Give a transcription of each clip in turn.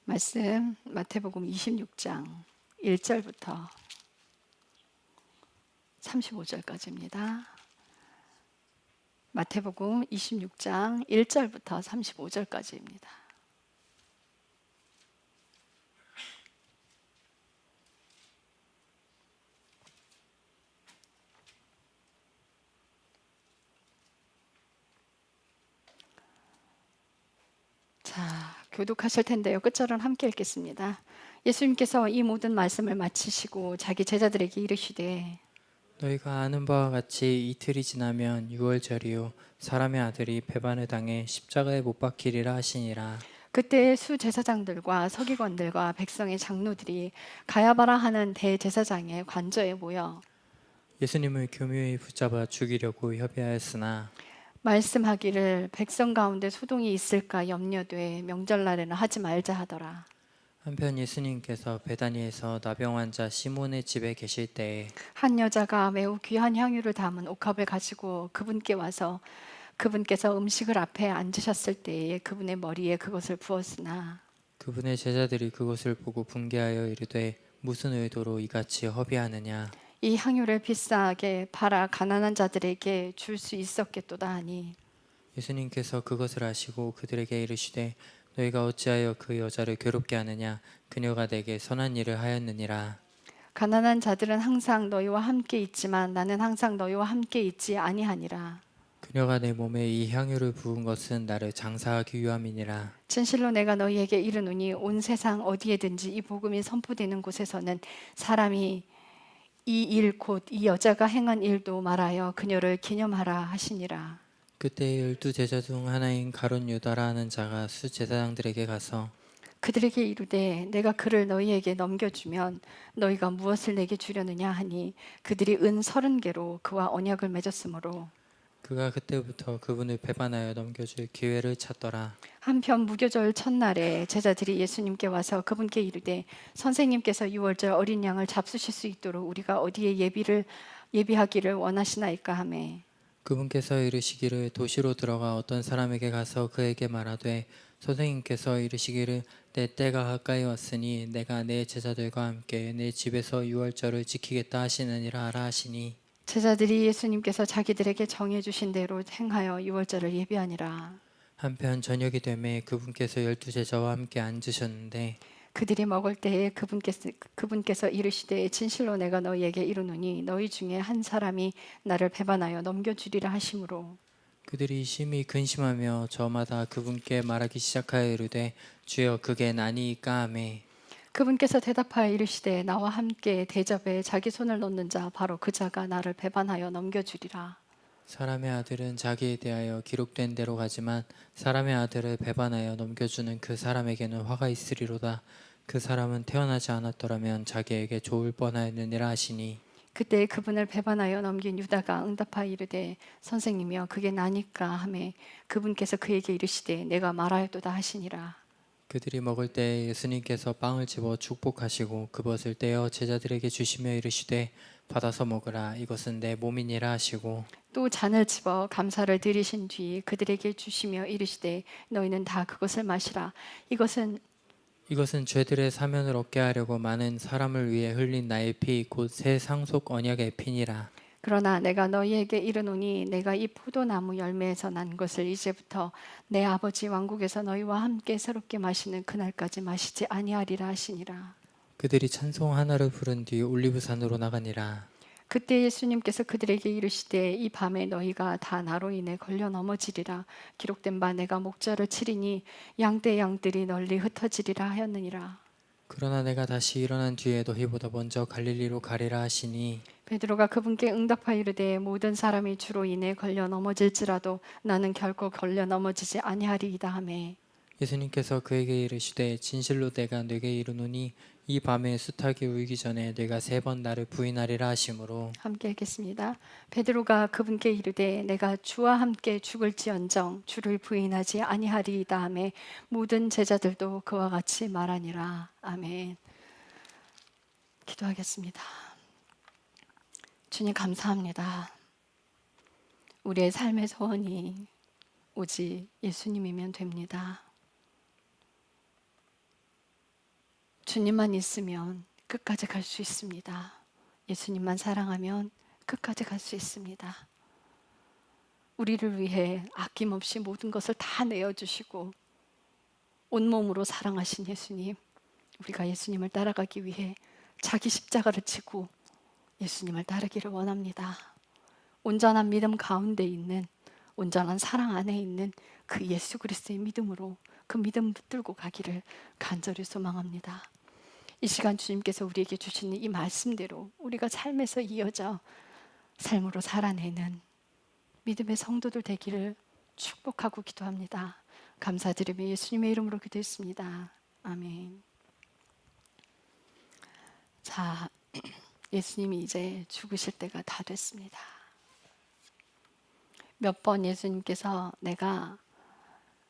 말씀 마태복음 26장 1절부터 35절까지입니다. 마태복음 26장 1절부터 35절까지입니다. 자, 교독하실 텐데요. 끝절은 함께 읽겠습니다. 예수님께서 이 모든 말씀을 마치시고 자기 제자들에게 이르시되 너희가 아는 바와 같이 이틀이 지나면 유월절이요 사람의 아들이 배반을 당해 십자가에 못 박히리라 하시니라. 그때 수제사장들과 서기관들과 백성의 장로들이 가야바라 하는 대제사장의 관저에 모여 예수님을 교묘히 붙잡아 죽이려고 협의하였으나 말씀하기를 백성 가운데 소동이 있을까 염려돼 명절날에는 하지 말자 하더라. 한편 예수님께서 베다니에서 나병 환자 시몬의 집에 계실 때에 한 여자가 매우 귀한 향유를 담은 옥합을 가지고 그분께 와서 그분께서 음식을 앞에 앉으셨을 때에 그분의 머리에 그것을 부었으나 그분의 제자들이 그것을 보고 분개하여 이르되 무슨 의도로 이같이 허비하느냐. 이 향유를 비싸게 팔아 가난한 자들에게 줄 수 있었겠도다 하니 예수님께서 그것을 아시고 그들에게 이르시되 너희가 어찌하여 그 여자를 괴롭게 하느냐. 그녀가 내게 선한 일을 하였느니라. 가난한 자들은 항상 너희와 함께 있지만 나는 항상 너희와 함께 있지 아니하니라. 그녀가 내 몸에 이 향유를 부은 것은 나를 장사하기 위함이니라. 진실로 내가 너희에게 이르노니 온 세상 어디에든지 이 복음이 선포되는 곳에서는 사람이 이 일 곧 이 여자가 행한 일도 말하여 그녀를 기념하라 하시니라. 그때 12제자 중 하나인 가룟 유다라 하는 자가 수제사장들에게 가서 그들에게 이르되 내가 그를 너희에게 넘겨주면 너희가 무엇을 내게 주려느냐 하니 그들이 은 30개로 그와 언약을 맺었으므로 그가 그때부터 그분을 배반하여 넘겨줄 기회를 찾더라. 한편 무교절 첫날에 제자들이 예수님께 와서 그분께 이르되 선생님께서 유월절 어린 양을 잡수실 수 있도록 우리가 어디에 예비하기를 원하시나이까 하매 그분께서 이르시기를 도시로 들어가 어떤 사람에게 가서 그에게 말하되 선생님께서 이르시기를 내 때가 가까이 왔으니 내가 내 제자들과 함께 내 집에서 유월절을 지키겠다 하시느니라 하라 하시니 제자들이 예수님께서 자기들에게 정해 주신 대로 행하여 유월절을 예비하니라. 한편 저녁이 되매 그분께서 12제자와 함께 앉으셨는데 그들이 먹을 때에 그분께서 이르시되 진실로 내가 너희에게 이르노니 너희 중에 한 사람이 나를 배반하여 넘겨주리라 하심으로 그들이 심히 근심하며 저마다 그분께 말하기 시작하여 이르되 주여 그게 나니이까 하매 그분께서 대답하여 이르시되 나와 함께 대접에 자기 손을 놓는 자 바로 그 자가 나를 배반하여 넘겨주리라. 사람의 아들은 자기에 대하여 기록된 대로 가지만 사람의 아들을 배반하여 넘겨주는 그 사람에게는 화가 있으리로다. 그 사람은 태어나지 않았더라면 자기에게 좋을 뻔하였느니라 하시니 그때 그분을 배반하여 넘긴 유다가 응답하여 이르되 선생님이여 그게 나니까 하매 그분께서 그에게 이르시되 내가 말하였도다 하시니라. 그들이 먹을 때 예수님께서 빵을 집어 축복하시고 그것을 떼어 제자들에게 주시며 이르시되 받아서 먹으라 이것은 내 몸이니라 하시고 또 잔을 집어 감사를 드리신 뒤 그들에게 주시며 이르시되 너희는 다 그것을 마시라. 이것은 죄들의 사면을 얻게 하려고 많은 사람을 위해 흘린 나의 피 곧 새 상속 언약의 피니라. 그러나 내가 너희에게 이르노니 내가 이 포도나무 열매에서 난 것을 이제부터 내 아버지 왕국에서 너희와 함께 새롭게 마시는 그날까지 마시지 아니하리라 하시니라. 그들이 찬송 하나를 부른 뒤 올리브산으로 나가니라. 그때 예수님께서 그들에게 이르시되 이 밤에 너희가 다 나로 인해 걸려 넘어지리라. 기록된 바 내가 목자를 치리니 양떼 양들이 널리 흩어지리라 하였느니라. 그러나 내가 다시 일어난 뒤에 너희보다 먼저 갈릴리로 가리라 하시니 베드로가 그분께 응답하여 이르되 모든 사람이 주로 인해 걸려 넘어질지라도 나는 결코 걸려 넘어지지 아니하리이다 하매 예수님께서 그에게 이르시되 진실로 내가 네게 이르노니 이 밤에 수탉이 울기 전에 네가 3번 나를 부인하리라 하심으로 함께 읽겠습니다. 베드로가 그분께 이르되 내가 주와 함께 죽을지언정 주를 부인하지 아니하리이다 하매 모든 제자들도 그와 같이 말하니라. 아멘. 기도하겠습니다. 주님 감사합니다. 우리의 삶의 소원이 오직 예수님이면 됩니다. 주님만 있으면 끝까지 갈 수 있습니다. 예수님만 사랑하면 끝까지 갈 수 있습니다. 우리를 위해 아낌없이 모든 것을 다 내어주시고 온몸으로 사랑하신 예수님, 우리가 예수님을 따라가기 위해 자기 십자가를 지고 예수님을 따르기를 원합니다. 온전한 믿음 가운데 있는, 온전한 사랑 안에 있는 그 예수 그리스도의 믿음으로 그 믿음 붙들고 가기를 간절히 소망합니다. 이 시간 주님께서 우리에게 주시는 이 말씀대로 우리가 삶에서 이어져 삶으로 살아내는 믿음의 성도들 되기를 축복하고 기도합니다. 감사드리며 예수님의 이름으로 기도했습니다. 아멘. 자, 예수님이 이제 죽으실 때가 다 됐습니다. 몇 번 예수님께서 내가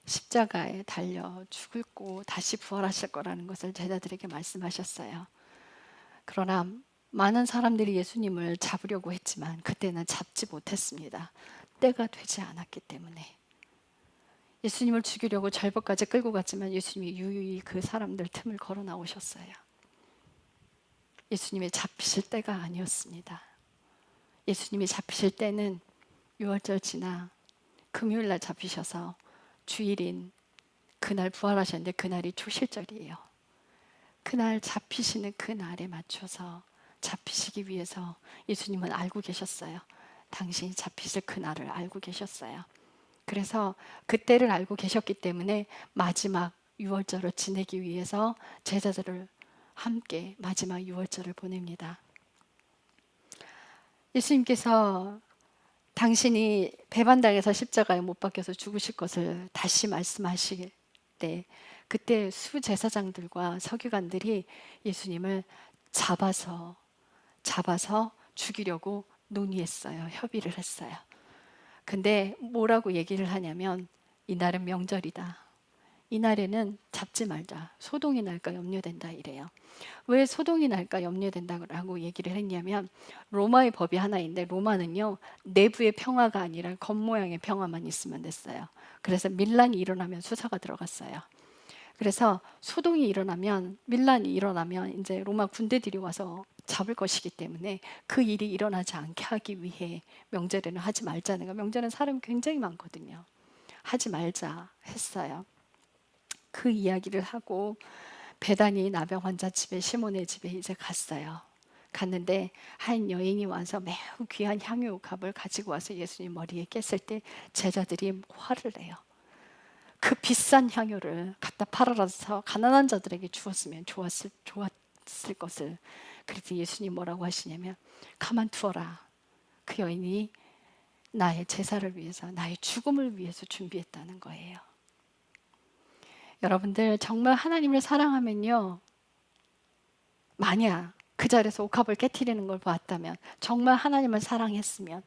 십자가에 달려 죽고 다시 부활하실 거라는 것을 제자들에게 말씀하셨어요. 그러나 많은 사람들이 예수님을 잡으려고 했지만 그때는 잡지 못했습니다. 때가 되지 않았기 때문에. 예수님을 죽이려고 절벽까지 끌고 갔지만 예수님이 유유히 그 사람들 틈을 걸어 나오셨어요. 예수님이 잡히실 때가 아니었습니다. 예수님이 잡히실 때는 유월절 지나 금요일 날 잡히셔서 주일인 그날 부활하셨는데 그날이 초실절이에요. 그날 잡히시는 그날에 맞춰서 잡히시기 위해서 예수님은 알고 계셨어요. 당신이 잡히실 그날을 알고 계셨어요. 그래서 그때를 알고 계셨기 때문에 마지막 유월절을 지내기 위해서 제자들을 함께 마지막 유월절을 보냅니다. 예수님께서 당신이 배반당해서 십자가에 못 박혀서 죽으실 것을 다시 말씀하실 때 그때 수제사장들과 서기관들이 예수님을 잡아서 죽이려고 논의했어요. 협의를 했어요. 근데 뭐라고 얘기를 하냐면 이날은 명절이다. 이날에는 잡지 말자. 소동이 날까 염려된다 이래요. 왜 소동이 날까 염려된다고 얘기를 했냐면 로마의 법이 하나인데 로마는요 내부의 평화가 아니라 겉모양의 평화만 있으면 됐어요. 그래서 밀란이 일어나면 수사가 들어갔어요. 그래서 소동이 일어나면 밀란이 일어나면 이제 로마 군대들이 와서 잡을 것이기 때문에 그 일이 일어나지 않게 하기 위해 명절에는 하지 말자는 거. 명절엔 사람이 굉장히 많거든요. 하지 말자 했어요. 그 이야기를 하고 베다니 나병 환자 집에 시몬의 집에 이제 갔어요. 갔는데 한 여인이 와서 매우 귀한 향유값을 가지고 와서 예수님 머리에 깼을 때 제자들이 화를 내요. 그 비싼 향유를 갖다 팔아서 가난한 자들에게 주었으면 좋았을 것을. 그래서 예수님 뭐라고 하시냐면 가만두어라. 그 여인이 나의 제사를 위해서 나의 죽음을 위해서 준비했다는 거예요. 여러분들 정말 하나님을 사랑하면요 만약 그 자리에서 옥합을 깨트리는 걸 보았다면 정말 하나님을 사랑했으면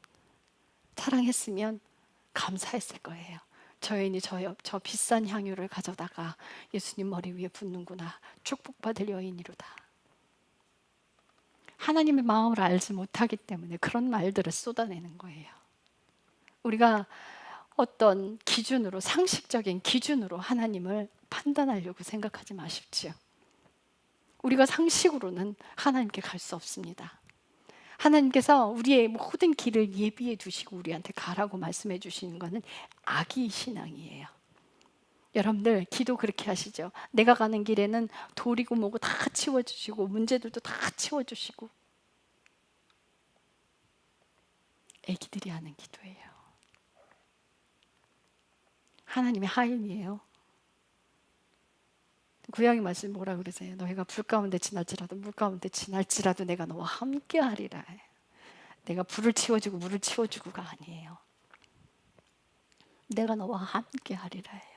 감사했을 거예요. 저 여인이 저 비싼 향유를 가져다가 예수님 머리 위에 붓는구나. 축복받을 여인이로다. 하나님의 마음을 알지 못하기 때문에 그런 말들을 쏟아내는 거예요. 우리가 어떤 기준으로 상식적인 기준으로 하나님을 판단하려고 생각하지 마십시오. 우리가 상식으로는 하나님께 갈 수 없습니다. 하나님께서 우리의 모든 길을 예비해 두시고 우리한테 가라고 말씀해 주시는 것은 악의 신앙이에요. 여러분들 기도 그렇게 하시죠. 내가 가는 길에는 돌이고 뭐고 다 치워주시고 문제들도 다 치워주시고. 애기들이 하는 기도예요. 하나님의 하인이에요. 구약의 말씀 뭐라 그러세요? 너희가 불 가운데 지날지라도 물 가운데 지날지라도 내가 너와 함께 하리라. 내가 불을 치워주고 물을 치워주고가 아니에요. 내가 너와 함께 하리라 해요.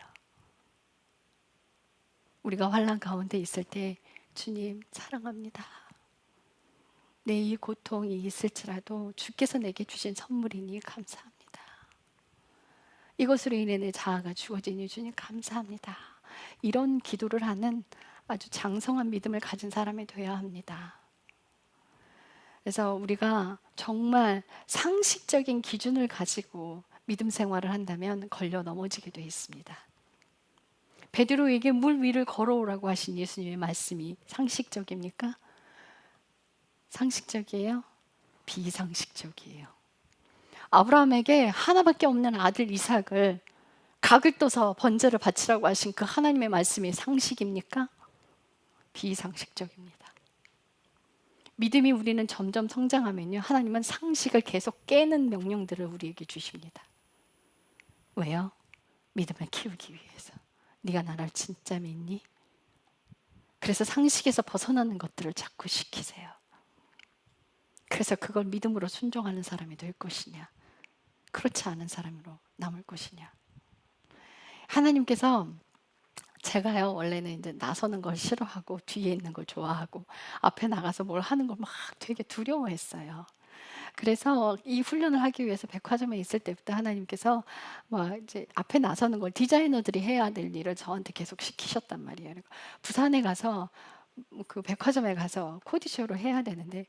우리가 환난 가운데 있을 때 주님 사랑합니다. 내 이 고통이 있을지라도 주께서 내게 주신 선물이니 감사합니다. 이것으로 인해 내 자아가 주어지니 주님 감사합니다. 이런 기도를 하는 아주 장성한 믿음을 가진 사람이 되어야 합니다. 그래서 우리가 정말 상식적인 기준을 가지고 믿음 생활을 한다면 걸려 넘어지게 되어 있습니다. 베드로에게 물 위를 걸어오라고 하신 예수님의 말씀이 상식적입니까? 상식적이에요? 비상식적이에요. 아브라함에게 하나밖에 없는 아들 이삭을 각을 떠서 번제를 바치라고 하신 그 하나님의 말씀이 상식입니까? 비상식적입니다. 믿음이 우리는 점점 성장하면요, 하나님은 상식을 계속 깨는 명령들을 우리에게 주십니다. 왜요? 믿음을 키우기 위해서. 네가 나를 진짜 믿니? 그래서 상식에서 벗어나는 것들을 자꾸 시키세요. 그래서 그걸 믿음으로 순종하는 사람이 될 것이냐, 그렇지 않은 사람으로 남을 것이냐. 하나님께서, 제가요 원래는 이제 나서는 걸 싫어하고 뒤에 있는 걸 좋아하고 앞에 나가서 뭘 하는 걸 막 되게 두려워했어요. 그래서 이 훈련을 하기 위해서 백화점에 있을 때부터 하나님께서 막 이제 앞에 나서는 걸 디자이너들이 해야 될 일을 저한테 계속 시키셨단 말이에요. 그리고 부산에 가서 그 백화점에 가서 코디쇼를 해야 되는데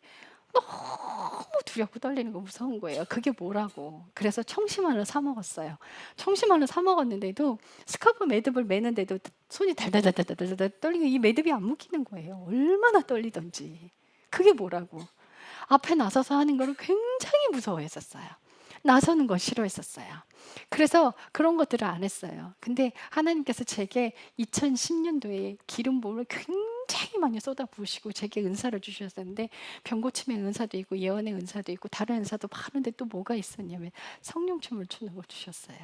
너무 두렵고 떨리는 거 무서운 거예요. 그게 뭐라고. 그래서 청심환을 사 먹었어요. 청심환을 사 먹었는데도 스카프 매듭을 매는데도 손이 달달달달달달 떨리고 이 매듭이 안 묶이는 거예요. 얼마나 떨리던지. 그게 뭐라고. 앞에 나서서 하는 거를 굉장히 무서워했었어요. 나서는 걸 싫어했었어요. 그래서 그런 것들을 안 했어요. 근데 하나님께서 제게 2010년도에 기름 부음을 굉장히 많이 쏟아 부으시고 제게 은사를 주셨었는데, 병고침의 은사도 있고 예언의 은사도 있고 다른 은사도 많은데 또 뭐가 있었냐면 성령춤을 추는 걸 주셨어요.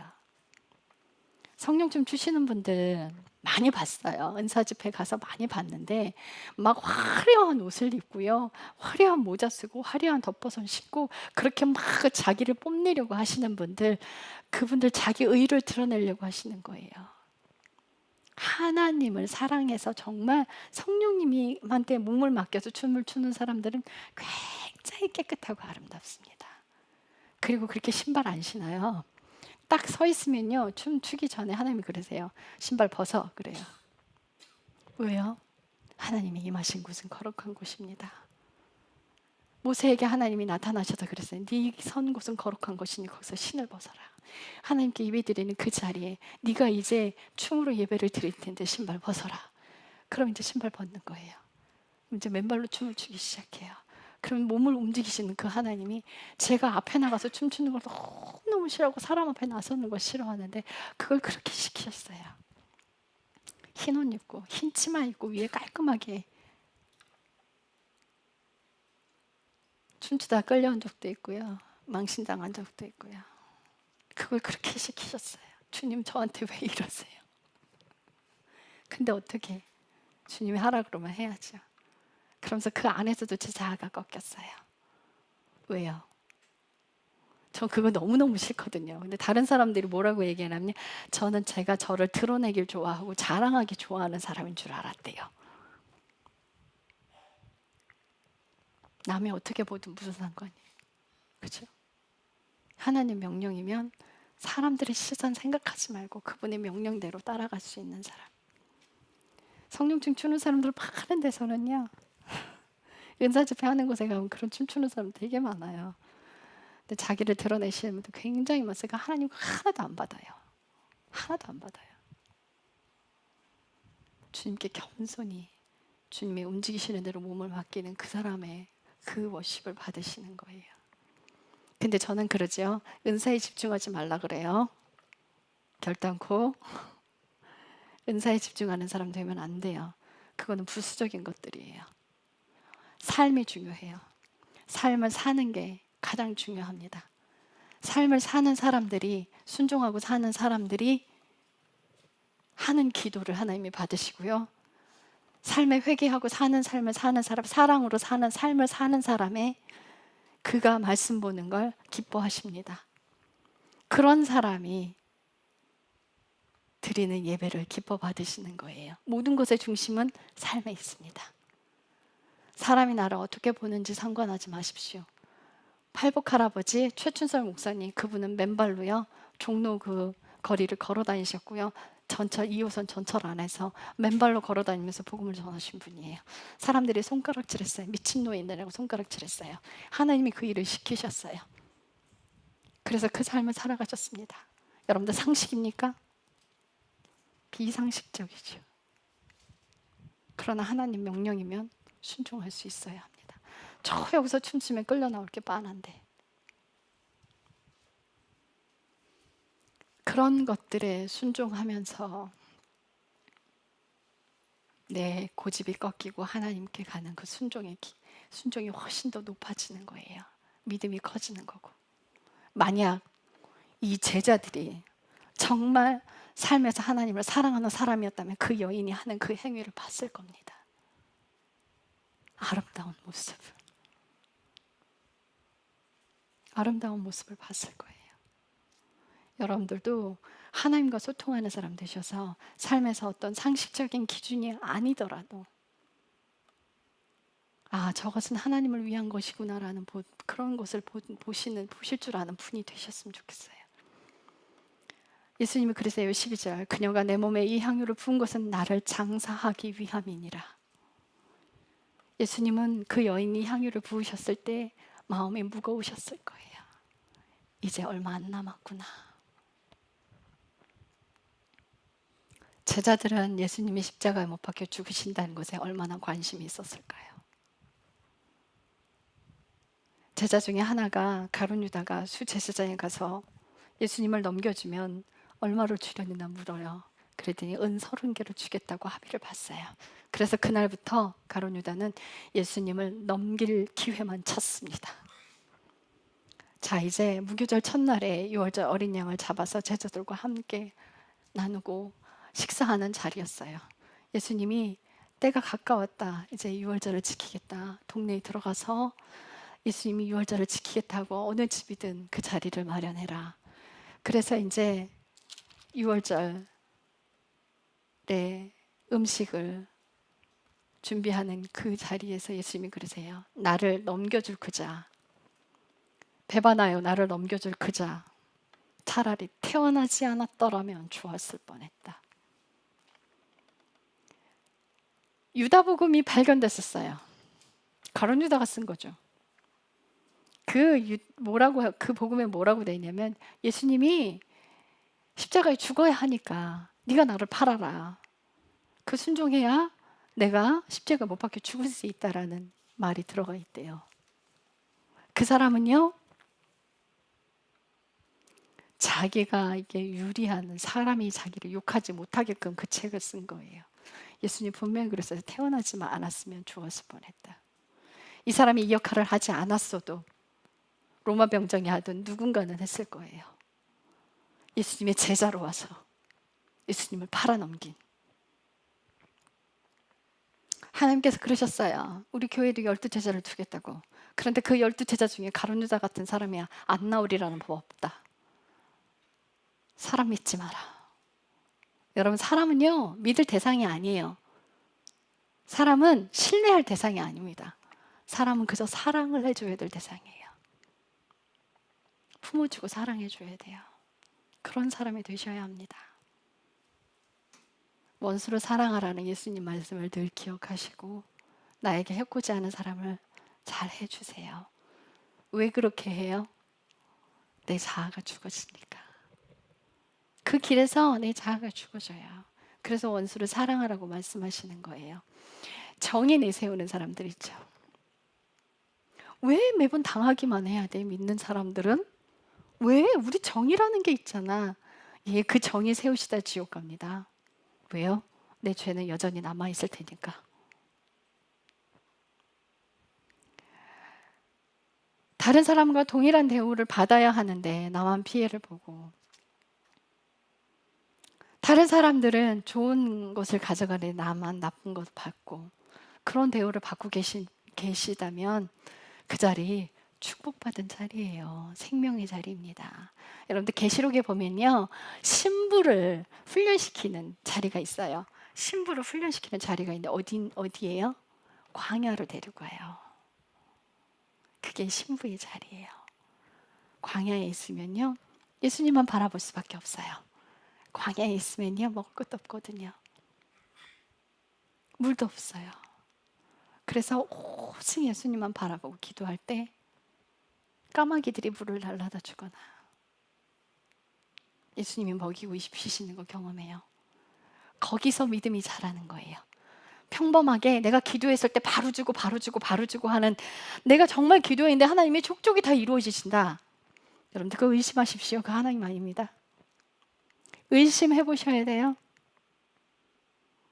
성령춤 추시는 분들 많이 봤어요. 은사 집회 가서 많이 봤는데 막 화려한 옷을 입고요, 화려한 모자 쓰고 화려한 덮버섯 신고 그렇게 막 자기를 뽐내려고 하시는 분들, 그분들 자기 의를 드러내려고 하시는 거예요. 하나님을 사랑해서 정말 성령님한테 몸을 맡겨서 춤을 추는 사람들은 굉장히 깨끗하고 아름답습니다. 그리고 그렇게 신발 안 신어요. 딱 서 있으면요, 춤추기 전에 하나님이 그러세요. 신발 벗어 그래요. 왜요? 하나님이 임하신 곳은 거룩한 곳입니다. 모세에게 하나님이 나타나셔서 그랬어요. 네 선 곳은 거룩한 곳이니 거기서 신을 벗어라. 하나님께 예배드리는 그 자리에 네가 이제 춤으로 예배를 드릴 텐데 신발 벗어라. 그럼 이제 신발 벗는 거예요. 이제 맨발로 춤을 추기 시작해요. 그럼 몸을 움직이시는 그 하나님이, 제가 앞에 나가서 춤추는 걸 너무너무 싫어하고 사람 앞에 나서는 걸 싫어하는데 그걸 그렇게 시키셨어요. 흰 옷 입고 흰 치마 입고 위에 깔끔하게 춤추다 끌려온 적도 있고요, 망신당한 적도 있고요. 그걸 그렇게 시키셨어요. 주님 저한테 왜 이러세요? 근데 어떻게, 주님이 하라 그러면 해야죠. 그러면서 그 안에서도 제 자아가 꺾였어요. 왜요? 저 그거 너무너무 싫거든요. 근데 다른 사람들이 뭐라고 얘기하냐면 저는 제가 저를 드러내길 좋아하고 자랑하기 좋아하는 사람인 줄 알았대요. 남이 어떻게 보든 무슨 상관이에요. 그죠? 하나님 명령이면 사람들의 시선 생각하지 말고 그분의 명령대로 따라갈 수 있는 사람. 성령춤 추는 사람들 많은 데서는요, 은사 집회 하는 곳에 가면 그런 춤추는 사람 되게 많아요. 근데 자기를 드러내시는 분들 굉장히 많으니까 하나님 하나도 안 받아요. 하나도 안 받아요. 주님께 겸손히 주님의 움직이시는 대로 몸을 맡기는 그 사람의 그 워십을 받으시는 거예요. 근데 저는 그러죠. 은사에 집중하지 말라 그래요. 결단코 은사에 집중하는 사람 되면 안 돼요. 그거는 부수적인 것들이에요. 삶이 중요해요. 삶을 사는 게 가장 중요합니다. 삶을 사는 사람들이, 순종하고 사는 사람들이 하는 기도를 하나님이 받으시고요, 삶에 회개하고 사는 삶을 사는 사람, 사랑으로 사는 삶을 사는 사람의 그가 말씀 보는 걸 기뻐하십니다. 그런 사람이 드리는 예배를 기뻐 받으시는 거예요. 모든 것의 중심은 삶에 있습니다. 사람이 나를 어떻게 보는지 상관하지 마십시오. 팔복 할아버지 최춘설 목사님, 그분은 맨발로요 종로 그 거리를 걸어 다니셨고요, 전철 2호선 전철 안에서 맨발로 걸어 다니면서 복음을 전하신 분이에요. 사람들이 손가락질했어요. 미친노인이라고 손가락질했어요. 하나님이 그 일을 시키셨어요. 그래서 그 삶을 살아가셨습니다. 여러분들 상식입니까? 비상식적이죠. 그러나 하나님 명령이면 순종할 수 있어야 합니다. 저 여기서 춤추면 끌려 나올 게 뻔한데, 그런 것들에 순종하면서 내 고집이 꺾이고 하나님께 가는 그 순종이 훨씬 더 높아지는 거예요. 믿음이 커지는 거고. 만약 이 제자들이 정말 삶에서 하나님을 사랑하는 사람이었다면 그 여인이 하는 그 행위를 봤을 겁니다. 아름다운 모습을 봤을 거예요. 여러분들도 하나님과 소통하는 사람 되셔서 삶에서 어떤 상식적인 기준이 아니더라도 저것은 하나님을 위한 것이구나라는 그런 것을 보실 줄 아는 분이 되셨으면 좋겠어요. 예수님이 그러세요. 12절, 그녀가 내 몸에 이 향유를 부은 것은 나를 장사하기 위함이니라. 예수님은 그 여인이 향유를 부으셨을 때 마음이 무거우셨을 거예요. 이제 얼마 안 남았구나. 제자들은 예수님이 십자가에 못 박혀 죽으신다는 것에 얼마나 관심이 있었을까요? 제자 중에 하나가 가룟 유다가 수제사장에 가서 예수님을 넘겨주면 얼마를 주려느냐 물어요. 그랬더니 은 30개를 주겠다고 합의를 봤어요. 그래서 그날부터 가룟 유다는 예수님을 넘길 기회만 찾습니다. 자, 이제 무교절 첫날에 유월절 어린 양을 잡아서 제자들과 함께 나누고 식사하는 자리였어요. 예수님이 때가 가까웠다. 이제 유월절을 지키겠다. 동네에 들어가서 예수님이 유월절을 지키겠다고 어느 집이든 그 자리를 마련해라. 그래서 이제 유월절에 음식을 준비하는 그 자리에서 예수님이 그러세요. 나를 넘겨줄 그자, 배반하여 나를 넘겨줄 그자, 차라리 태어나지 않았더라면 좋았을 뻔했다. 유다복음이 발견됐었어요. 가룟 유다가 쓴 거죠. 그 복음에 뭐라고 되어 있냐면, 예수님이 십자가에 죽어야 하니까 네가 나를 팔아라. 그 순종해야 내가 십자가 못 박혀 죽을 수 있다라는 말이 들어가 있대요. 그 사람은요, 자기가 이게 유리한 사람이 자기를 욕하지 못하게끔 그 책을 쓴 거예요. 예수님 분명히 그랬어요. 태어나지만 않았으면 죽었을 뻔했다. 이 사람이 이 역할을 하지 않았어도 로마 병정이 하든 누군가는 했을 거예요. 예수님의 제자로 와서 예수님을 팔아넘긴. 하나님께서 그러셨어요. 우리 교회도 12제자를 두겠다고. 그런데 그 12제자 중에 가룟 유다 같은 사람이 안 나오리라는 법 없다. 사람 믿지 마라. 여러분, 사람은요, 믿을 대상이 아니에요. 사람은 신뢰할 대상이 아닙니다. 사람은 그저 사랑을 해줘야 될 대상이에요. 품어주고 사랑해줘야 돼요. 그런 사람이 되셔야 합니다. 원수를 사랑하라는 예수님 말씀을 늘 기억하시고 나에게 해코지 하는 사람을 잘 해주세요. 왜 그렇게 해요? 내 자아가 죽어지니까. 그 길에서 내 자아가 죽어져요. 그래서 원수를 사랑하라고 말씀하시는 거예요. 정의 내세우는 사람들 있죠. 왜 매번 당하기만 해야 돼? 믿는 사람들은? 왜? 우리 정의라는 게 있잖아. 예, 그 정의 세우시다 지옥 갑니다. 왜요? 내 죄는 여전히 남아있을 테니까. 다른 사람과 동일한 대우를 받아야 하는데 나만 피해를 보고, 다른 사람들은 좋은 것을 가져가는데 나만 나쁜 것 받고, 그런 대우를 받고 계시다면 그 자리 축복받은 자리예요. 생명의 자리입니다. 여러분들 계시록에 보면요, 신부를 훈련시키는 자리가 있어요. 신부를 훈련시키는 자리가 있는데 어디예요? 광야로 데려가요. 그게 신부의 자리예요. 광야에 있으면요, 예수님만 바라볼 수밖에 없어요. 광야에 있으면요, 먹을 것도 없거든요. 물도 없어요. 그래서 오직 예수님만 바라보고 기도할 때 까마귀들이 물을 날라다 주거나 예수님이 먹이고 쉬시는 거 경험해요. 거기서 믿음이 자라는 거예요. 평범하게 내가 기도했을 때 바로 주고 바로 주고 바로 주고 하는, 내가 정말 기도했는데 하나님이 족족이 다 이루어지신다. 여러분들 그거 의심하십시오. 그 하나님 아닙니다. 의심해 보셔야 돼요.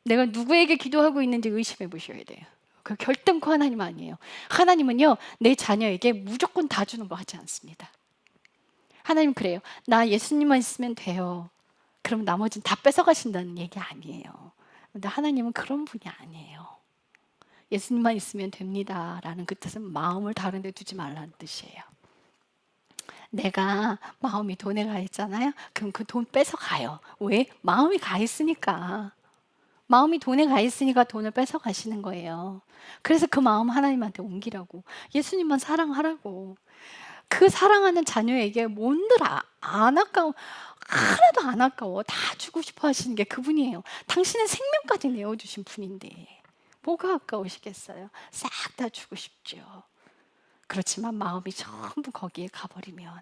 내가 누구에게 기도하고 있는지 의심해 보셔야 돼요. 그 결단코 하나님 아니에요. 하나님은요, 내 자녀에게 무조건 다 주는 거 하지 않습니다. 하나님 그래요. 나 예수님만 있으면 돼요. 그럼 나머지는 다 뺏어가신다는 얘기 아니에요. 근데 하나님은 그런 분이 아니에요. 예수님만 있으면 됩니다 라는 그 뜻은 마음을 다른 데 두지 말라는 뜻이에요. 내가 마음이 돈에 가 있잖아요. 그럼 그 돈 뺏어가요. 왜? 마음이 가 있으니까. 마음이 돈에 가 있으니까 돈을 뺏어 가시는 거예요. 그래서 그 마음 하나님한테 옮기라고. 예수님만 사랑하라고. 그 사랑하는 자녀에게 뭔들 안 아까워. 하나도 안 아까워. 다 주고 싶어 하시는 게 그분이에요. 당신의 생명까지 내어주신 분인데 뭐가 아까우시겠어요? 싹 다 주고 싶죠. 그렇지만 마음이 전부 거기에 가버리면,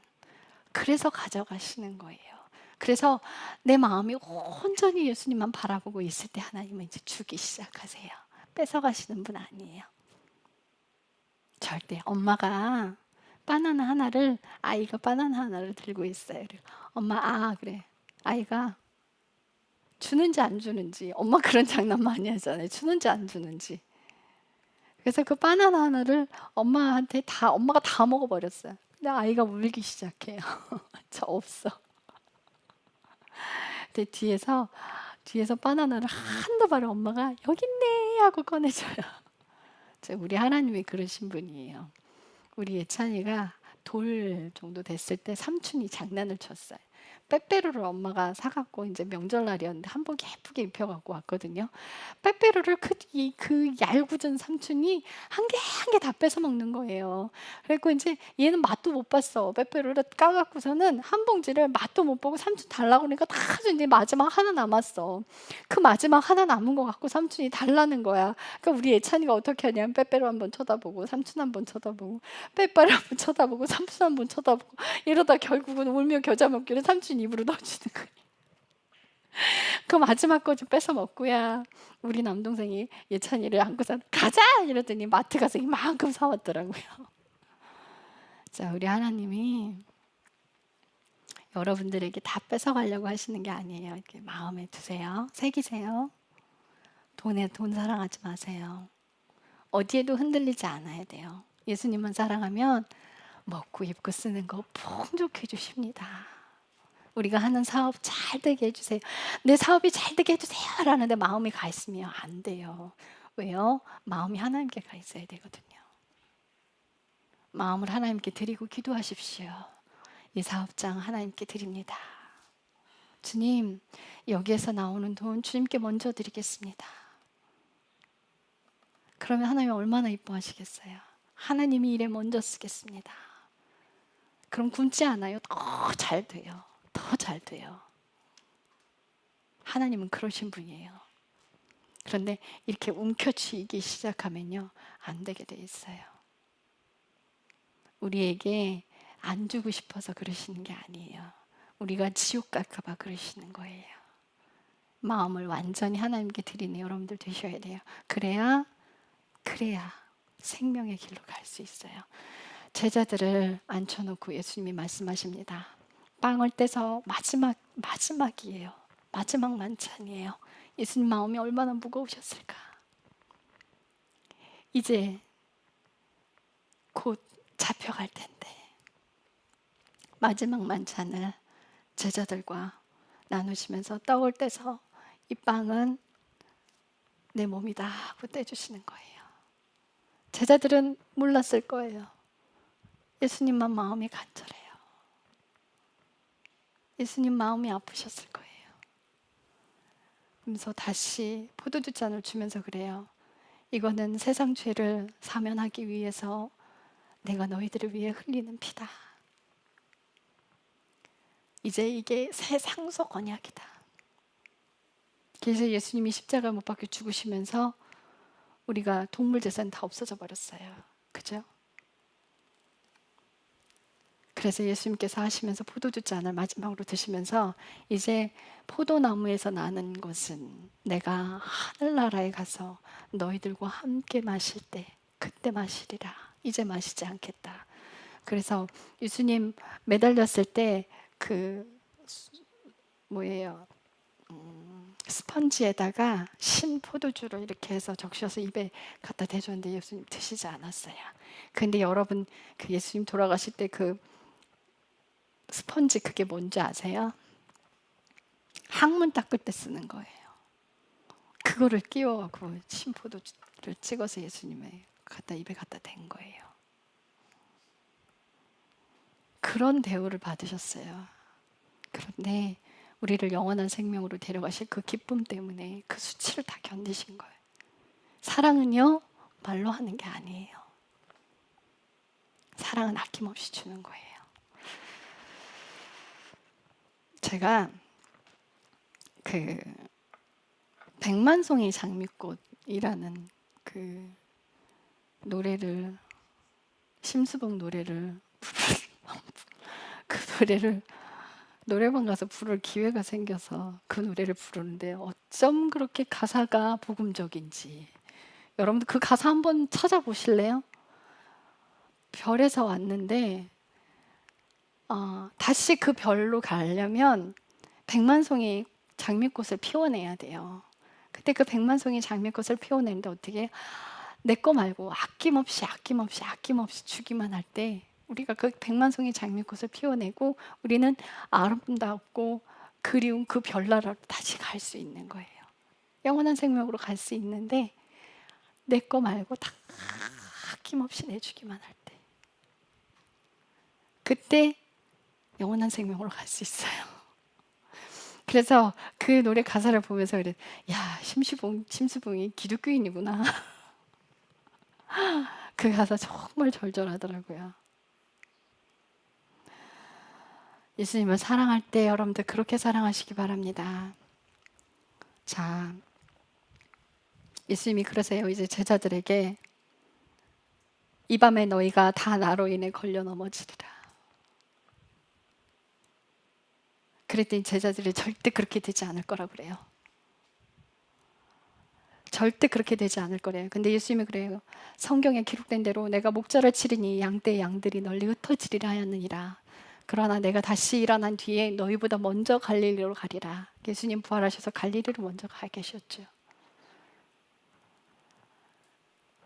그래서 가져가시는 거예요. 그래서 내 마음이 온전히 예수님만 바라보고 있을 때 하나님은 이제 주기 시작하세요. 뺏어가시는 분 아니에요. 절대. 엄마가 바나나 하나를, 아이가 바나나 하나를 들고 있어요. 그리고 엄마, 그래. 아이가 주는지 안 주는지, 엄마 그런 장난 많이 하잖아요. 주는지 안 주는지. 그래서 그 바나나 하나를 엄마가 다 먹어버렸어요. 근데 아이가 울기 시작해요. 저 없어. 근데 뒤에서 바나나를 한 다발을 엄마가 여기 있네 하고 꺼내줘요. 우리 하나님이 그러신 분이에요. 우리 예찬이가 돌 정도 됐을 때 삼촌이 장난을 쳤어요. 빼빼로를 엄마가 사갖고 이제 명절날이었는데 한복 예쁘게 입혀갖고 왔거든요. 빼빼로를 그 얄궂은 삼촌이 한 개 한 개 다 뺏어 먹는 거예요. 그래서 이제 얘는 맛도 못 봤어. 빼빼로를 까갖고서는 한 봉지를 맛도 못 보고 삼촌 달라고 그러니까 다 이제 마지막 하나 남았어. 그 마지막 하나 남은 거 갖고 삼촌이 달라는 거야. 그러니까 우리 예찬이가 어떻게 하냐면 빼빼로 한번 쳐다보고 삼촌 한번 쳐다보고 빼빼로 한번 쳐다보고 삼촌 한번 쳐다보고 이러다 결국은 울며 겨자 먹기를 삼촌 입으로 넣어주는 거예요. 그 마지막 거 좀 뺏어 먹고야 우리 남동생이 예찬이를 안고서 가자 이러더니 마트 가서 이만큼 사왔더라고요. 자, 우리 하나님이 여러분들에게 다 뺏어가려고 하시는 게 아니에요. 이렇게 마음에 두세요. 새기세요. 돈 사랑하지 마세요. 어디에도 흔들리지 않아야 돼요. 예수님만 사랑하면 먹고 입고 쓰는 거 풍족해 주십니다. 우리가 하는 사업 잘 되게 해주세요. 내 사업이 잘 되게 해주세요 라는데 마음이 가 있으면 안 돼요. 왜요? 마음이 하나님께 가 있어야 되거든요. 마음을 하나님께 드리고 기도하십시오. 이 사업장 하나님께 드립니다. 주님, 여기에서 나오는 돈 주님께 먼저 드리겠습니다. 그러면 하나님이 얼마나 이뻐하시겠어요? 하나님이 일에 먼저 쓰겠습니다. 그럼 굶지 않아요. 더 잘 돼요. 더 잘 돼요. 하나님은 그러신 분이에요. 그런데 이렇게 움켜쥐기 시작하면요, 안 되게 돼 있어요. 우리에게 안 주고 싶어서 그러시는 게 아니에요. 우리가 지옥 갈까 봐 그러시는 거예요. 마음을 완전히 하나님께 드리는 여러분들 되셔야 돼요. 그래야 생명의 길로 갈 수 있어요. 제자들을 앉혀놓고 예수님이 말씀하십니다. 빵을 떼서 마지막이에요. 마지막 만찬이에요. 예수님 마음이 얼마나 무거우셨을까. 이제 곧 잡혀갈 텐데 마지막 만찬을 제자들과 나누시면서 떡을 떼서 이 빵은 내 몸이다 하고 떼주시는 거예요. 제자들은 몰랐을 거예요. 예수님만 마음이 간절해요. 예수님 마음이 아프셨을 거예요. 그러면서 다시 포도주 잔을 주면서 그래요. 이거는 세상 죄를 사면하기 위해서 내가 너희들을 위해 흘리는 피다. 이제 이게 새 상속 언약이다. 그래서 예수님이 십자가 못 박혀 죽으시면서 우리가 동물 재산 다 없어져 버렸어요. 그죠? 그래서 예수님께서 하시면서 포도주 잔을 마지막으로 드시면서 이제 포도나무에서 나는 것은 내가 하늘나라에 가서 너희들과 함께 마실 때 그때 마시리라. 이제 마시지 않겠다. 그래서 예수님 매달렸을 때 그 뭐예요? 스펀지에다가 신 포도주를 이렇게 해서 적셔서 입에 갖다 대줬는데 예수님 드시지 않았어요. 근데 여러분 그 예수님 돌아가실 때 그 스펀지 그게 뭔지 아세요? 항문 닦을 때 쓰는 거예요. 그거를 끼워갖고 신 포도주를 찍어서 예수님의 입에 갖다 댄 거예요. 그런 대우를 받으셨어요. 그런데 우리를 영원한 생명으로 데려가실 그 기쁨 때문에 그 수치를 다 견디신 거예요. 사랑은요, 말로 하는 게 아니에요. 사랑은 아낌없이 주는 거예요. 제가 그 백만송이 장미꽃이라는 그 노래를 심수봉 노래를 그 노래를 노래방 가서 부를 기회가 생겨서 그 노래를 부르는데 어쩜 그렇게 가사가 복음적인지 여러분들 그 가사 한번 찾아보실래요? 별에서 왔는데 다시 그 별로 가려면 백만송이 장미꽃을 피워내야 돼요. 그때 그 백만송이 장미꽃을 피워내는데 어떻게 내 거 말고 아낌없이 주기만 할 때 우리가 그 백만송이 장미꽃을 피워내고 우리는 아름답고 그리운 그 별나라로 다시 갈 수 있는 거예요. 영원한 생명으로 갈 수 있는데 내 거 말고 다 아낌없이 내주기만 할 때 그때 영원한 생명으로 갈 수 있어요. 그래서 그 노래 가사를 보면서 그래, 야 심수봉이 기독교인이구나. 그 가사 정말 절절하더라고요. 예수님을 사랑할 때 여러분들 그렇게 사랑하시기 바랍니다. 자, 예수님이 그러세요. 이제 제자들에게 이 밤에 너희가 다 나로 인해 걸려 넘어지리라. 그랬더니 제자들이 절대 그렇게 되지 않을 거라고 그래요. 절대 그렇게 되지 않을 거래요. 근데 예수님이 그래요. 성경에 기록된 대로 내가 목자를 치리니 양떼의 양들이 널리 흩어지리라 하였느니라. 그러나 내가 다시 일어난 뒤에 너희보다 먼저 갈릴리로 가리라. 예수님 부활하셔서 갈릴리로 먼저 가 계셨죠.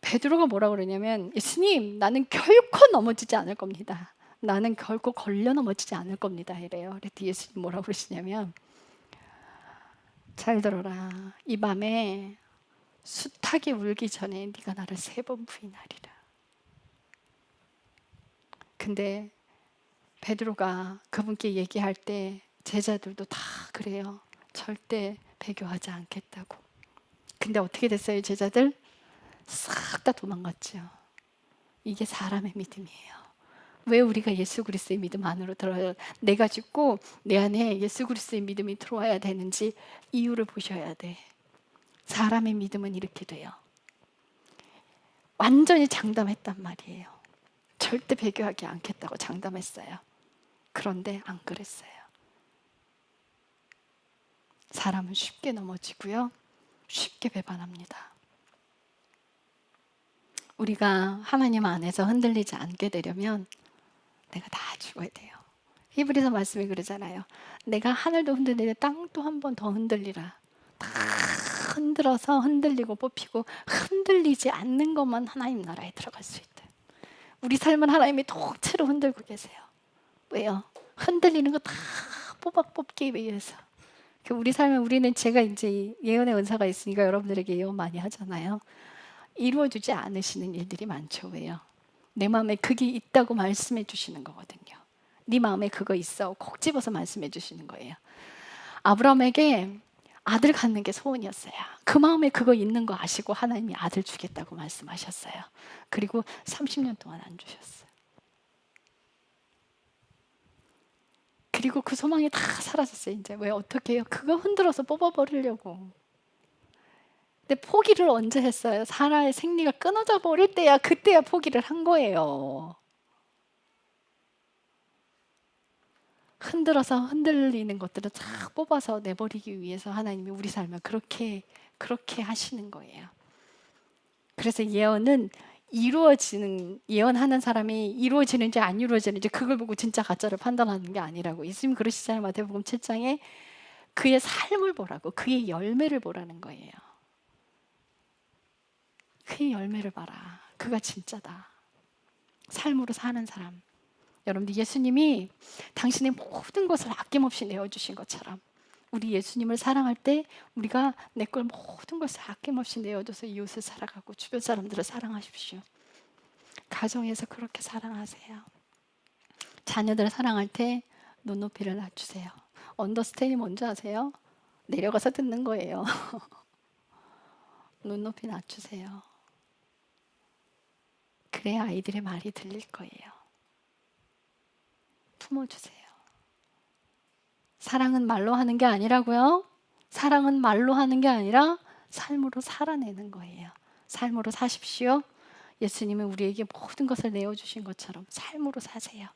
베드로가 뭐라고 그러냐면 예수님 나는 결코 넘어지지 않을 겁니다. 나는 결코 걸려 넘어지지 않을 겁니다. 이래요. 그랬더니 예수님 뭐라고 그러시냐면 잘 들어라. 이 밤에 수탉이 울기 전에 네가 나를 3번 부인하리라. 근데 베드로가 그분께 얘기할 때 제자들도 다 그래요. 절대 배교하지 않겠다고. 근데 어떻게 됐어요? 제자들 싹 다 도망갔죠. 이게 사람의 믿음이에요. 왜 우리가 예수 그리스도의 믿음 안으로 들어야 내가 죽고 내 안에 예수 그리스도의 믿음이 들어와야 되는지 이유를 보셔야 돼. 사람의 믿음은 이렇게 돼요. 완전히 장담했단 말이에요. 절대 배교하지 않겠다고 장담했어요. 그런데 안 그랬어요. 사람은 쉽게 넘어지고요. 쉽게 배반합니다. 우리가 하나님 안에서 흔들리지 않게 되려면 내가 다 죽어야 돼요. 히브리서 말씀이 그러잖아요. 내가 하늘도 흔들리는데 땅도 한 번 더 흔들리라. 다 흔들어서 흔들리고 뽑히고 흔들리지 않는 것만 하나님 나라에 들어갈 수 있다. 우리 삶은 하나님이 통째로 흔들고 계세요. 왜요? 흔들리는 거 다 뽑기 위해서. 우리 삶은 우리는 제가 이제 예언의 은사가 있으니까 여러분들에게 예언 많이 하잖아요. 이루어지지 않으시는 일들이 많죠. 왜요? 내 마음에 그게 있다고 말씀해 주시는 거거든요. 네 마음에 그거 있어. 콕 집어서 말씀해 주시는 거예요. 아브라함에게 아들 갖는 게 소원이었어요. 그 마음에 그거 있는 거 아시고 하나님이 아들 주겠다고 말씀하셨어요. 그리고 30년 동안 안 주셨어요. 그리고 그 소망이 다 사라졌어요. 이제 왜 어떻게 해요? 그거 흔들어서 뽑아버리려고. 근데 포기를 언제 했어요? 사라의 생리가 끊어져 버릴 때야 그때야 포기를 한 거예요. 흔들어서 흔들리는 것들을 다 뽑아서 내버리기 위해서 하나님이 우리 삶을 그렇게 하시는 거예요. 그래서 예언은 예언하는 사람이 이루어지는지 안 이루어지는지 그걸 보고 진짜 가짜를 판단하는 게 아니라고. 예수님 그러시잖아요. 마태복음 7장에 그의 삶을 보라고, 그의 열매를 보라는 거예요. 그의 열매를 봐라. 그가 진짜다. 삶으로 사는 사람. 여러분들, 예수님이 당신의 모든 것을 아낌없이 내어주신 것처럼 우리 예수님을 사랑할 때 우리가 내 걸 모든 것을 아낌없이 내어줘서 이웃을 사랑하고 주변 사람들을 사랑하십시오. 가정에서 그렇게 사랑하세요. 자녀들을 사랑할 때 눈높이를 낮추세요. 언더스테이 뭔지 아세요? 내려가서 듣는 거예요. 눈높이 낮추세요. 그래야 아이들의 말이 들릴 거예요. 품어주세요. 사랑은 말로 하는 게 아니라고요. 사랑은 말로 하는 게 아니라 삶으로 살아내는 거예요. 삶으로 사십시오. 예수님은 우리에게 모든 것을 내어주신 것처럼 삶으로 사세요.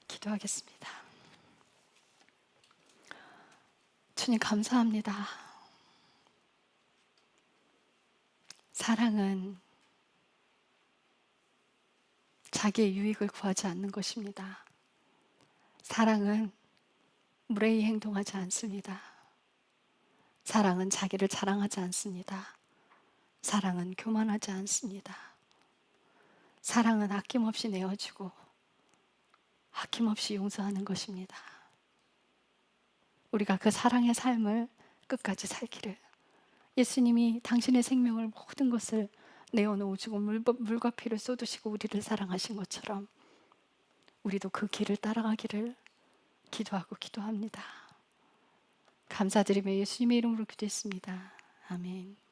기도하겠습니다. 주님 감사합니다. 사랑은 자기의 유익을 구하지 않는 것입니다. 사랑은 무례히 행동하지 않습니다. 사랑은 자기를 자랑하지 않습니다. 사랑은 교만하지 않습니다. 사랑은 아낌없이 내어주고 아낌없이 용서하는 것입니다. 우리가 그 사랑의 삶을 끝까지 살기를, 예수님이 당신의 생명을 모든 것을 내어놓으시고 물과 피를 쏟으시고 우리를 사랑하신 것처럼 우리도 그 길을 따라가기를 기도하고 기도합니다. 감사드리며 예수님의 이름으로 기도했습니다. 아멘.